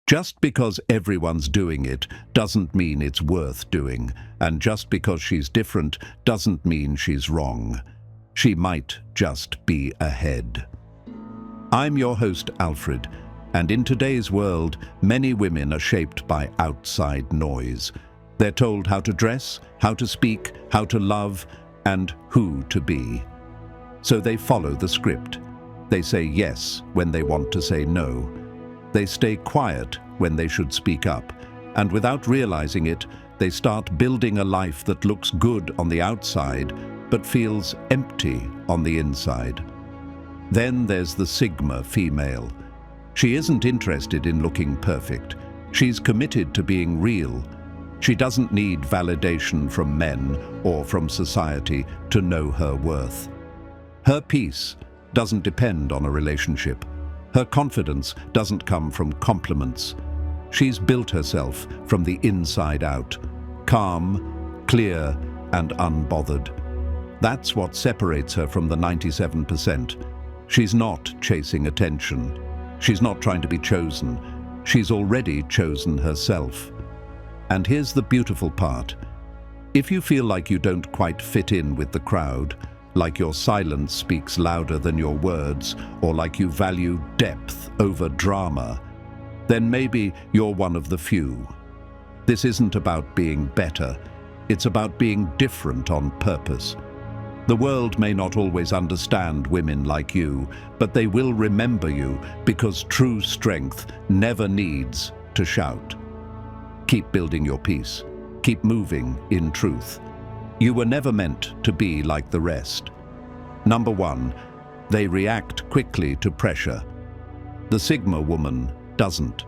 Just because everyone's doing it doesn't mean it's worth doing, and just because she's different doesn't mean she's wrong. She might just be ahead. I'm your host, Alfred, and in today's world, many women are shaped by outside noise. They're told how to dress, how to speak, how to love, and who to be. So they follow the script. They say yes when they want to say no. They stay quiet when they should speak up, and without realizing it, they start building a life that looks good on the outside, but feels empty on the inside. Then there's the Sigma female. She isn't interested in looking perfect. She's committed to being real. She doesn't need validation from men or from society to know her worth. Her peace doesn't depend on a relationship. Her confidence doesn't come from compliments. She's built herself from the inside out, calm, clear, and unbothered. That's what separates her from the 97%. She's not chasing attention. She's not trying to be chosen. She's already chosen herself. And here's the beautiful part. If you feel like you don't quite fit in with the crowd, like your silence speaks louder than your words, or like you value depth over drama, then maybe you're one of the few. This isn't about being better. It's about being different on purpose. The world may not always understand women like you, but they will remember you because true strength never needs to shout. Keep building your peace. Keep moving in truth. You were never meant to be like the rest. Number 1, they react quickly to pressure. The Sigma woman doesn't.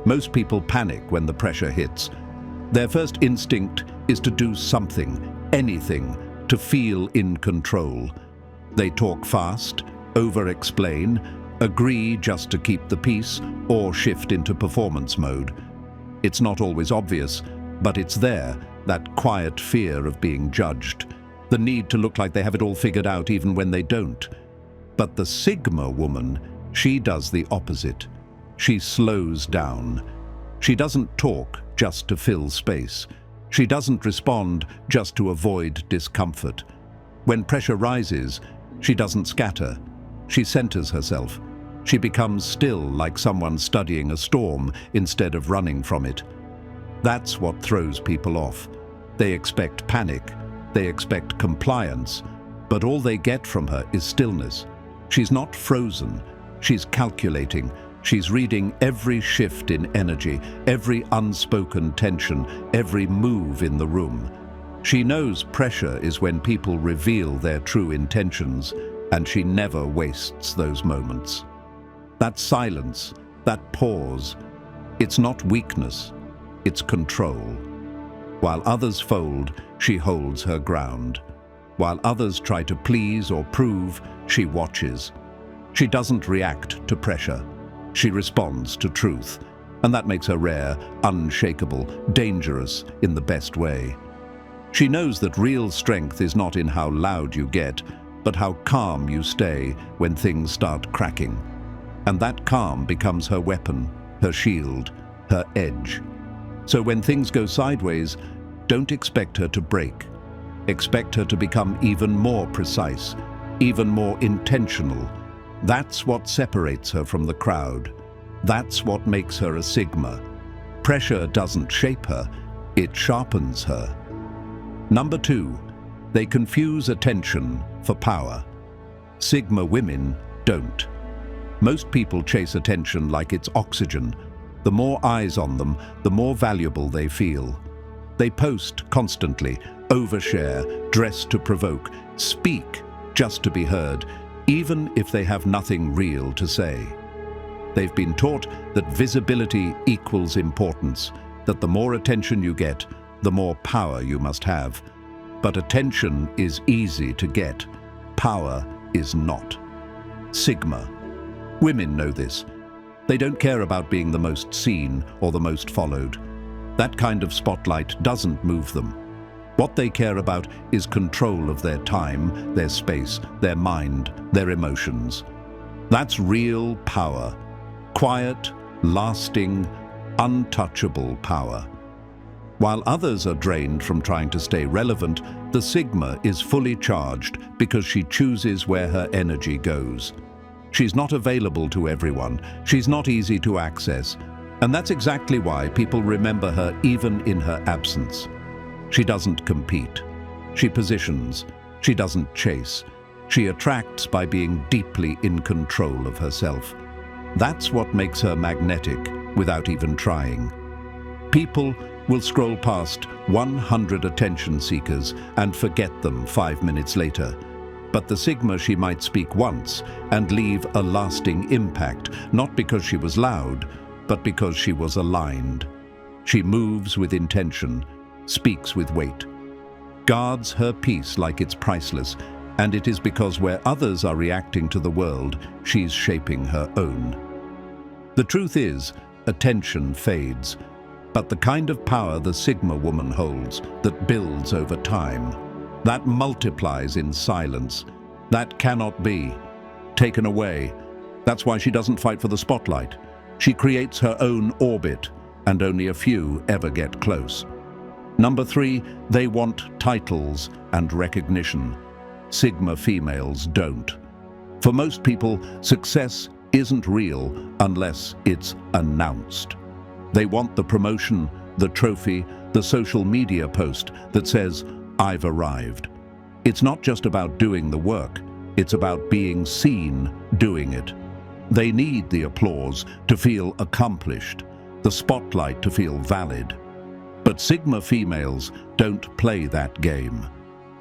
Most people panic when the pressure hits. Their first instinct is to do something, anything, to feel in control. They talk fast, over-explain, agree just to keep the peace, or shift into performance mode. It's not always obvious, but it's there, that quiet fear of being judged, the need to look like they have it all figured out even when they don't. But the Sigma woman, she does the opposite. She slows down. She doesn't talk just to fill space. She doesn't respond just to avoid discomfort. When pressure rises, she doesn't scatter. She centers herself. She becomes still, like someone studying a storm instead of running from it. That's what throws people off. They expect panic. They expect compliance. But all they get from her is stillness. She's not frozen. She's calculating. She's reading every shift in energy, every unspoken tension, every move in the room. She knows pressure is when people reveal their true intentions, and she never wastes those moments. That silence, that pause, it's not weakness, it's control. While others fold, she holds her ground. While others try to please or prove, she watches. She doesn't react to pressure. She responds to truth, and that makes her rare, unshakable, dangerous in the best way. She knows that real strength is not in how loud you get, but how calm you stay when things start cracking. And that calm becomes her weapon, her shield, her edge. So when things go sideways, don't expect her to break. Expect her to become even more precise, even more intentional. That's what separates her from the crowd. That's what makes her a Sigma. Pressure doesn't shape her, it sharpens her. Number 2, they confuse attention for power. Sigma women don't. Most people chase attention like it's oxygen. The more eyes on them, the more valuable they feel. They post constantly, overshare, dress to provoke, speak just to be heard, even if they have nothing real to say. They've been taught that visibility equals importance, that the more attention you get, the more power you must have. But attention is easy to get, power is not. Sigma. Women know this. They don't care about being the most seen or the most followed. That kind of spotlight doesn't move them. What they care about is control of their time, their space, their mind, their emotions. That's real power. Quiet, lasting, untouchable power. While others are drained from trying to stay relevant, the Sigma is fully charged because she chooses where her energy goes. She's not available to everyone, she's not easy to access, and that's exactly why people remember her even in her absence. She doesn't compete. She positions. She doesn't chase. She attracts by being deeply in control of herself. That's what makes her magnetic without even trying. People will scroll past 100 attention seekers and forget them 5 minutes later. But the Sigma, she might speak once and leave a lasting impact, not because she was loud, but because she was aligned. She moves with intention, speaks with weight, guards her peace like it's priceless, and it is because where others are reacting to the world, she's shaping her own. The truth is, attention fades, but the kind of power the Sigma woman holds, that builds over time, that multiplies in silence, that cannot be taken away. That's why she doesn't fight for the spotlight. She creates her own orbit, and only a few ever get close. Number 3, they want titles and recognition. Sigma females don't. For most people, success isn't real unless it's announced. They want the promotion, the trophy, the social media post that says, "I've arrived." It's not just about doing the work, it's about being seen doing it. They need the applause to feel accomplished, the spotlight to feel valid. But Sigma females don't play that game.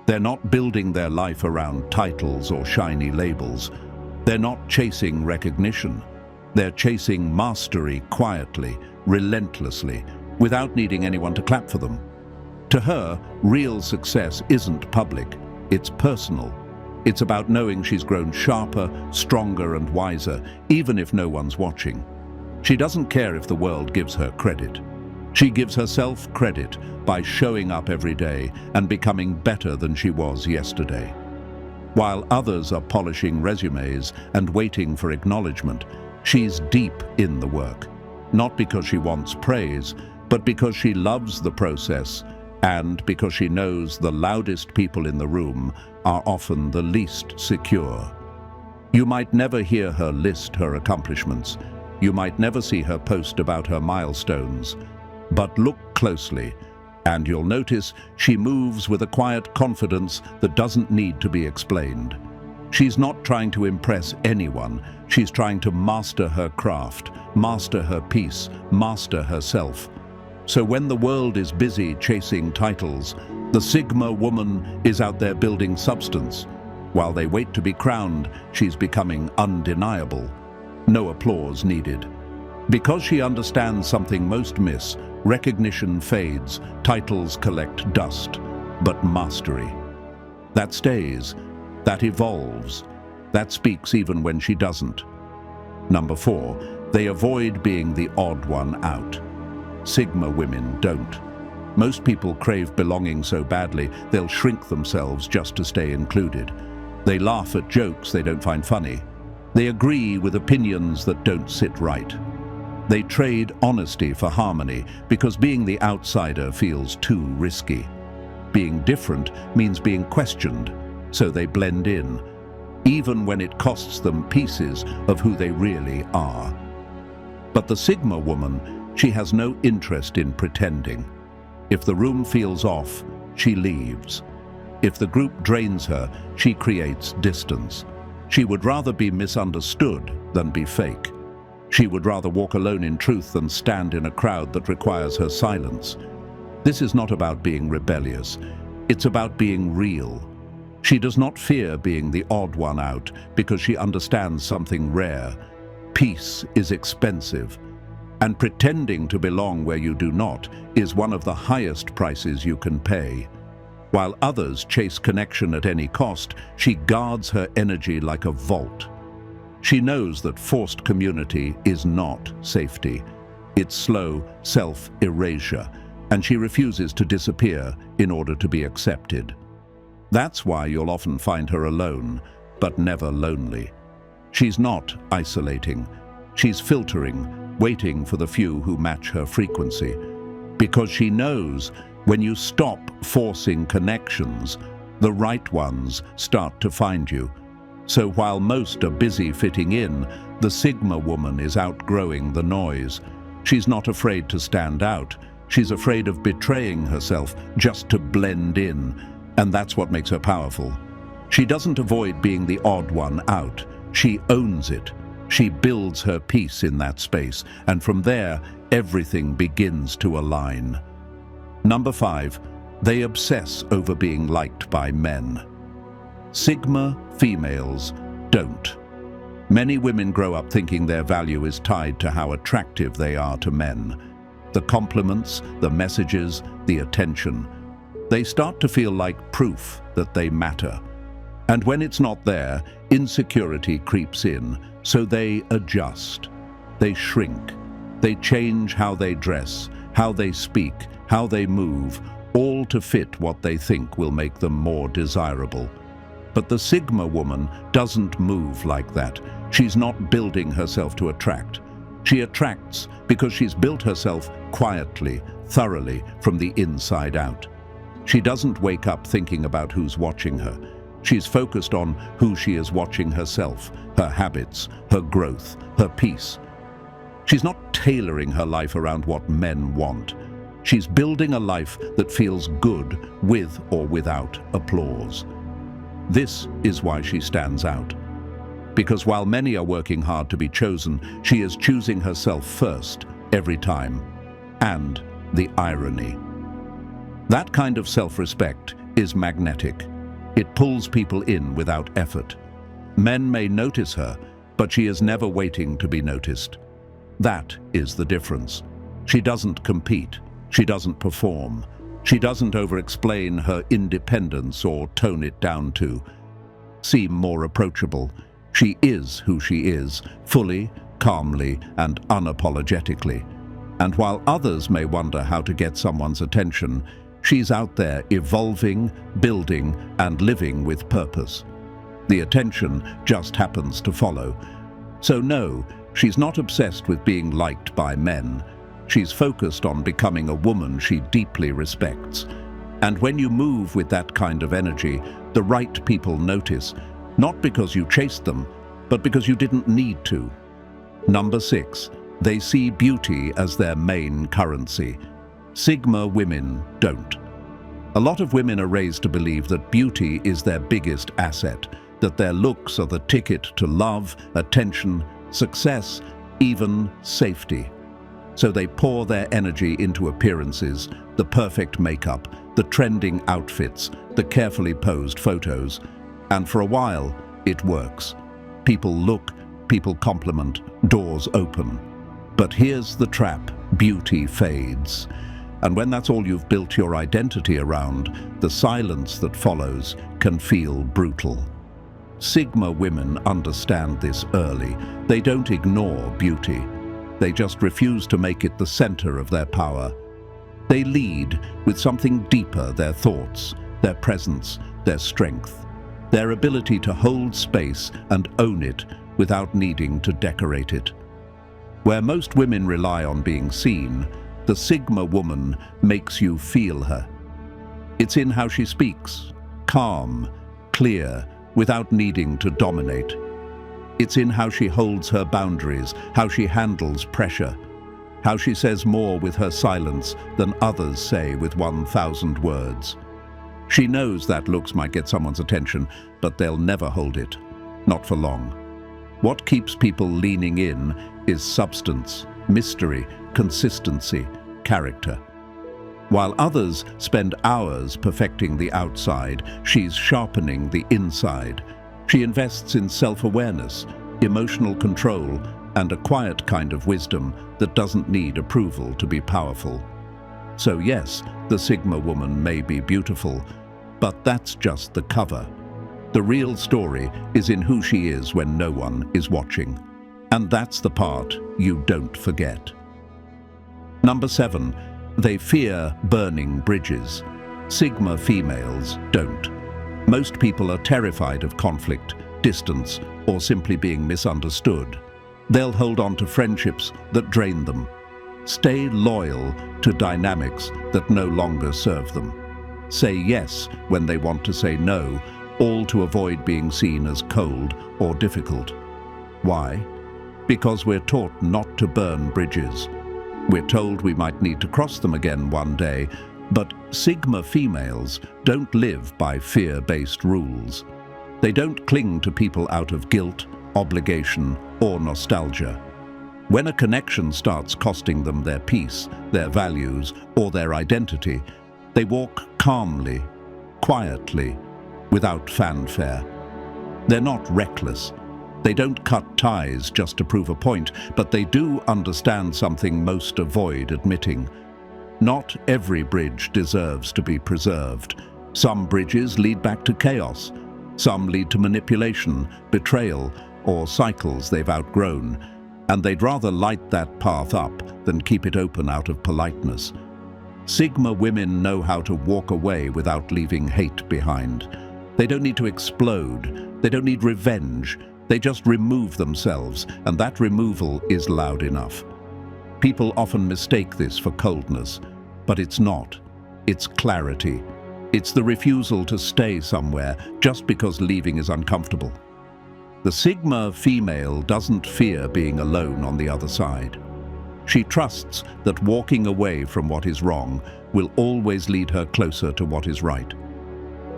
They're not building their life around titles or shiny labels. They're not chasing recognition. They're chasing mastery quietly, relentlessly, without needing anyone to clap for them. To her, real success isn't public, it's personal. It's about knowing she's grown sharper, stronger, and wiser, even if no one's watching. She doesn't care if the world gives her credit. She gives herself credit by showing up every day and becoming better than she was yesterday. While others are polishing resumes and waiting for acknowledgement, she's deep in the work, not because she wants praise, but because she loves the process and because she knows the loudest people in the room are often the least secure. You might never hear her list her accomplishments. You might never see her post about her milestones. But look closely, and you'll notice she moves with a quiet confidence that doesn't need to be explained. She's not trying to impress anyone. She's trying to master her craft, master her peace, master herself. So when the world is busy chasing titles, the Sigma woman is out there building substance. While they wait to be crowned, she's becoming undeniable. No applause needed. Because she understands something most miss, recognition fades, titles collect dust, but mastery, that stays, that evolves, that speaks even when she doesn't. Number 4, they avoid being the odd one out. Sigma women don't. Most people crave belonging so badly, they'll shrink themselves just to stay included. They laugh at jokes they don't find funny. They agree with opinions that don't sit right. They trade honesty for harmony because being the outsider feels too risky. Being different means being questioned, so they blend in, even when it costs them pieces of who they really are. But the Sigma woman, she has no interest in pretending. If the room feels off, she leaves. If the group drains her, she creates distance. She would rather be misunderstood than be fake. She would rather walk alone in truth than stand in a crowd that requires her silence. This is not about being rebellious. It's about being real. She does not fear being the odd one out because she understands something rare. Peace is expensive, and pretending to belong where you do not is one of the highest prices you can pay. While others chase connection at any cost, she guards her energy like a vault. She knows that forced community is not safety. It's slow self-erasure, and she refuses to disappear in order to be accepted. That's why you'll often find her alone, but never lonely. She's not isolating. She's filtering, waiting for the few who match her frequency. Because she knows when you stop forcing connections, the right ones start to find you. So while most are busy fitting in, the Sigma woman is outgrowing the noise. She's not afraid to stand out. She's afraid of betraying herself just to blend in, and that's what makes her powerful. She doesn't avoid being the odd one out. She owns it. She builds her peace in that space, and from there, everything begins to align. Number 5, they obsess over being liked by men. Sigma females don't. Many women grow up thinking their value is tied to how attractive they are to men. The compliments, the messages, the attention. They start to feel like proof that they matter. And when it's not there, insecurity creeps in, so they adjust. They shrink. They change how they dress, how they speak, how they move, all to fit what they think will make them more desirable. But the Sigma woman doesn't move like that. She's not building herself to attract. She attracts because she's built herself quietly, thoroughly, from the inside out. She doesn't wake up thinking about who's watching her. She's focused on who she is watching herself, her habits, her growth, her peace. She's not tailoring her life around what men want. She's building a life that feels good with or without applause. This is why she stands out. Because while many are working hard to be chosen, she is choosing herself first, every time. And the irony. That kind of self-respect is magnetic. It pulls people in without effort. Men may notice her, but she is never waiting to be noticed. That is the difference. She doesn't compete. She doesn't perform. She doesn't over-explain her independence or tone it down to seem more approachable. She is who she is, fully, calmly, and unapologetically. And while others may wonder how to get someone's attention, she's out there evolving, building, and living with purpose. The attention just happens to follow. So no, she's not obsessed with being liked by men. She's focused on becoming a woman she deeply respects. And when you move with that kind of energy, the right people notice, not because you chased them, but because you didn't need to. Number 6, they see beauty as their main currency. Sigma women don't. A lot of women are raised to believe that beauty is their biggest asset, that their looks are the ticket to love, attention, success, even safety. So they pour their energy into appearances, the perfect makeup, the trending outfits, the carefully posed photos. And for a while, it works. People look, people compliment, doors open. But here's the trap: beauty fades. And when that's all you've built your identity around, the silence that follows can feel brutal. Sigma women understand this early. They don't ignore beauty. They just refuse to make it the center of their power. They lead with something deeper: their thoughts, their presence, their strength, their ability to hold space and own it without needing to decorate it. Where most women rely on being seen, the Sigma woman makes you feel her. It's in how she speaks, calm, clear, without needing to dominate. It's in how she holds her boundaries, how she handles pressure, how she says more with her silence than others say with 1,000 words. She knows that looks might get someone's attention, but they'll never hold it, not for long. What keeps people leaning in is substance, mystery, consistency, character. While others spend hours perfecting the outside, she's sharpening the inside. She invests in self-awareness, emotional control, and a quiet kind of wisdom that doesn't need approval to be powerful. So yes, the Sigma woman may be beautiful, but that's just the cover. The real story is in who she is when no one is watching. And that's the part you don't forget. Number 7, they fear burning bridges. Sigma females don't. Most people are terrified of conflict, distance, or simply being misunderstood. They'll hold on to friendships that drain them. Stay loyal to dynamics that no longer serve them. Say yes when they want to say no, all to avoid being seen as cold or difficult. Why? Because we're taught not to burn bridges. We're told we might need to cross them again one day, but Sigma females don't live by fear-based rules. They don't cling to people out of guilt, obligation, or nostalgia. When a connection starts costing them their peace, their values, or their identity, they walk calmly, quietly, without fanfare. They're not reckless. They don't cut ties just to prove a point, but they do understand something most avoid admitting. Not every bridge deserves to be preserved. Some bridges lead back to chaos. Some lead to manipulation, betrayal, or cycles they've outgrown, and they'd rather light that path up than keep it open out of politeness. Sigma women know how to walk away without leaving hate behind. They don't need to explode. They don't need revenge. They just remove themselves, and that removal is loud enough. People often mistake this for coldness, but it's not. It's clarity. It's the refusal to stay somewhere just because leaving is uncomfortable. The Sigma female doesn't fear being alone on the other side. She trusts that walking away from what is wrong will always lead her closer to what is right,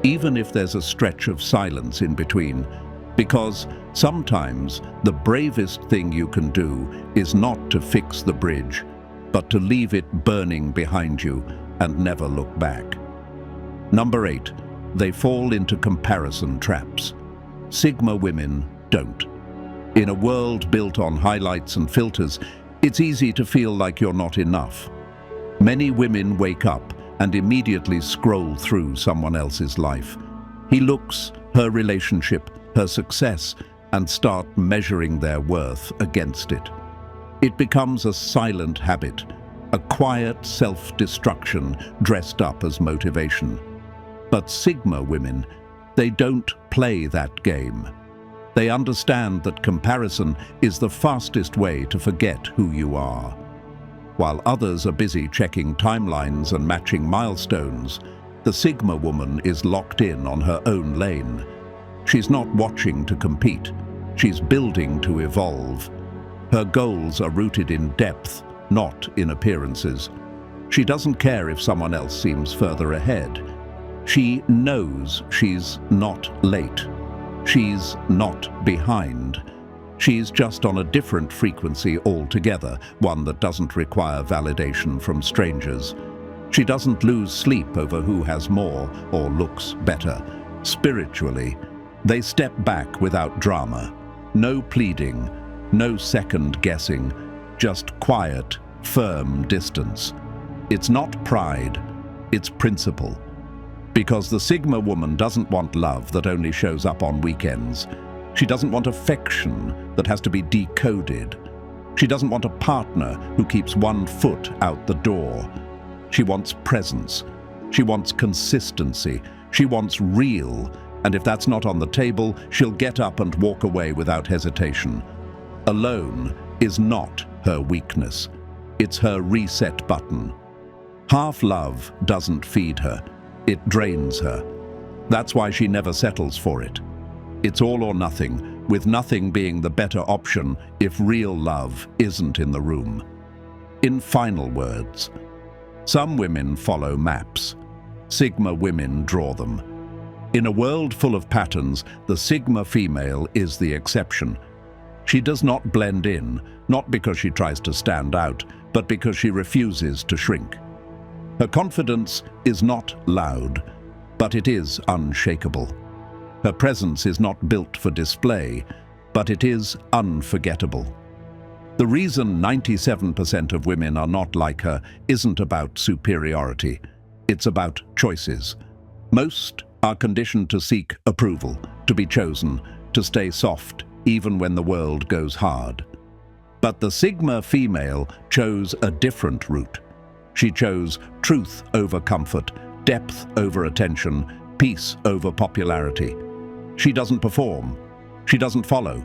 even if there's a stretch of silence in between, because sometimes the bravest thing you can do is not to fix the bridge, but to leave it burning behind you and never look back. Number 8, they fall into comparison traps. Sigma women don't. In a world built on highlights and filters, it's easy to feel like you're not enough. Many women wake up and immediately scroll through someone else's life. He looks, her relationship, her success, and start measuring their worth against it. It becomes a silent habit, a quiet self-destruction dressed up as motivation. But Sigma women, they don't play that game. They understand that comparison is the fastest way to forget who you are. While others are busy checking timelines and matching milestones, the Sigma woman is locked in on her own lane. She's not watching to compete. She's building to evolve. Her goals are rooted in depth, not in appearances. She doesn't care if someone else seems further ahead. She knows she's not late. She's not behind. She's just on a different frequency altogether, one that doesn't require validation from strangers. She doesn't lose sleep over who has more or looks better. Spiritually, they step back without drama. No pleading, no second guessing, just quiet, firm distance. It's not pride, it's principle. Because the Sigma woman doesn't want love that only shows up on weekends. She doesn't want affection that has to be decoded. She doesn't want a partner who keeps one foot out the door. She wants presence. She wants consistency. She wants real. And if that's not on the table, she'll get up and walk away without hesitation. Alone is not her weakness. It's her reset button. Half love doesn't feed her. It drains her. That's why she never settles for it. It's all or nothing, with nothing being the better option if real love isn't in the room. In final words, some women follow maps. Sigma women draw them. In a world full of patterns, the Sigma female is the exception. She does not blend in, not because she tries to stand out, but because she refuses to shrink. Her confidence is not loud, but it is unshakable. Her presence is not built for display, but it is unforgettable. The reason 97% of women are not like her isn't about superiority. It's about choices. Most are conditioned to seek approval, to be chosen, to stay soft, even when the world goes hard. But the Sigma female chose a different route. She chose truth over comfort, depth over attention, peace over popularity. She doesn't perform. She doesn't follow.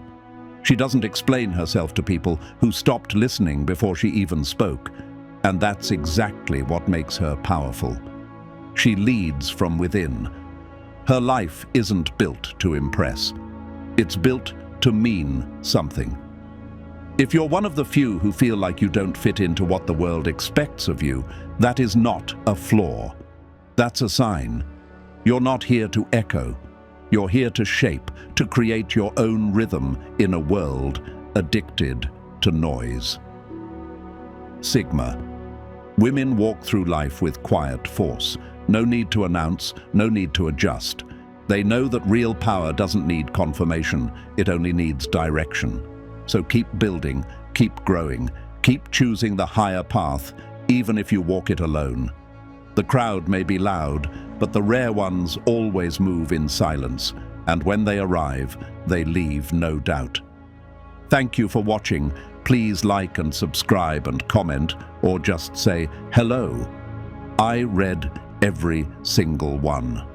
She doesn't explain herself to people who stopped listening before she even spoke. And that's exactly what makes her powerful. She leads from within. Her life isn't built to impress. It's built to mean something. If you're one of the few who feel like you don't fit into what the world expects of you, that is not a flaw. That's a sign. You're not here to echo. You're here to shape, to create your own rhythm in a world addicted to noise. Sigma. Women walk through life with quiet force. No need to announce, no need to adjust. They know that real power doesn't need confirmation, it only needs direction. So keep building, keep growing, keep choosing the higher path, even if you walk it alone. The crowd may be loud, but the rare ones always move in silence, and when they arrive, they leave no doubt. Thank you for watching. Please like and subscribe and comment, or just say hello. I read every single one.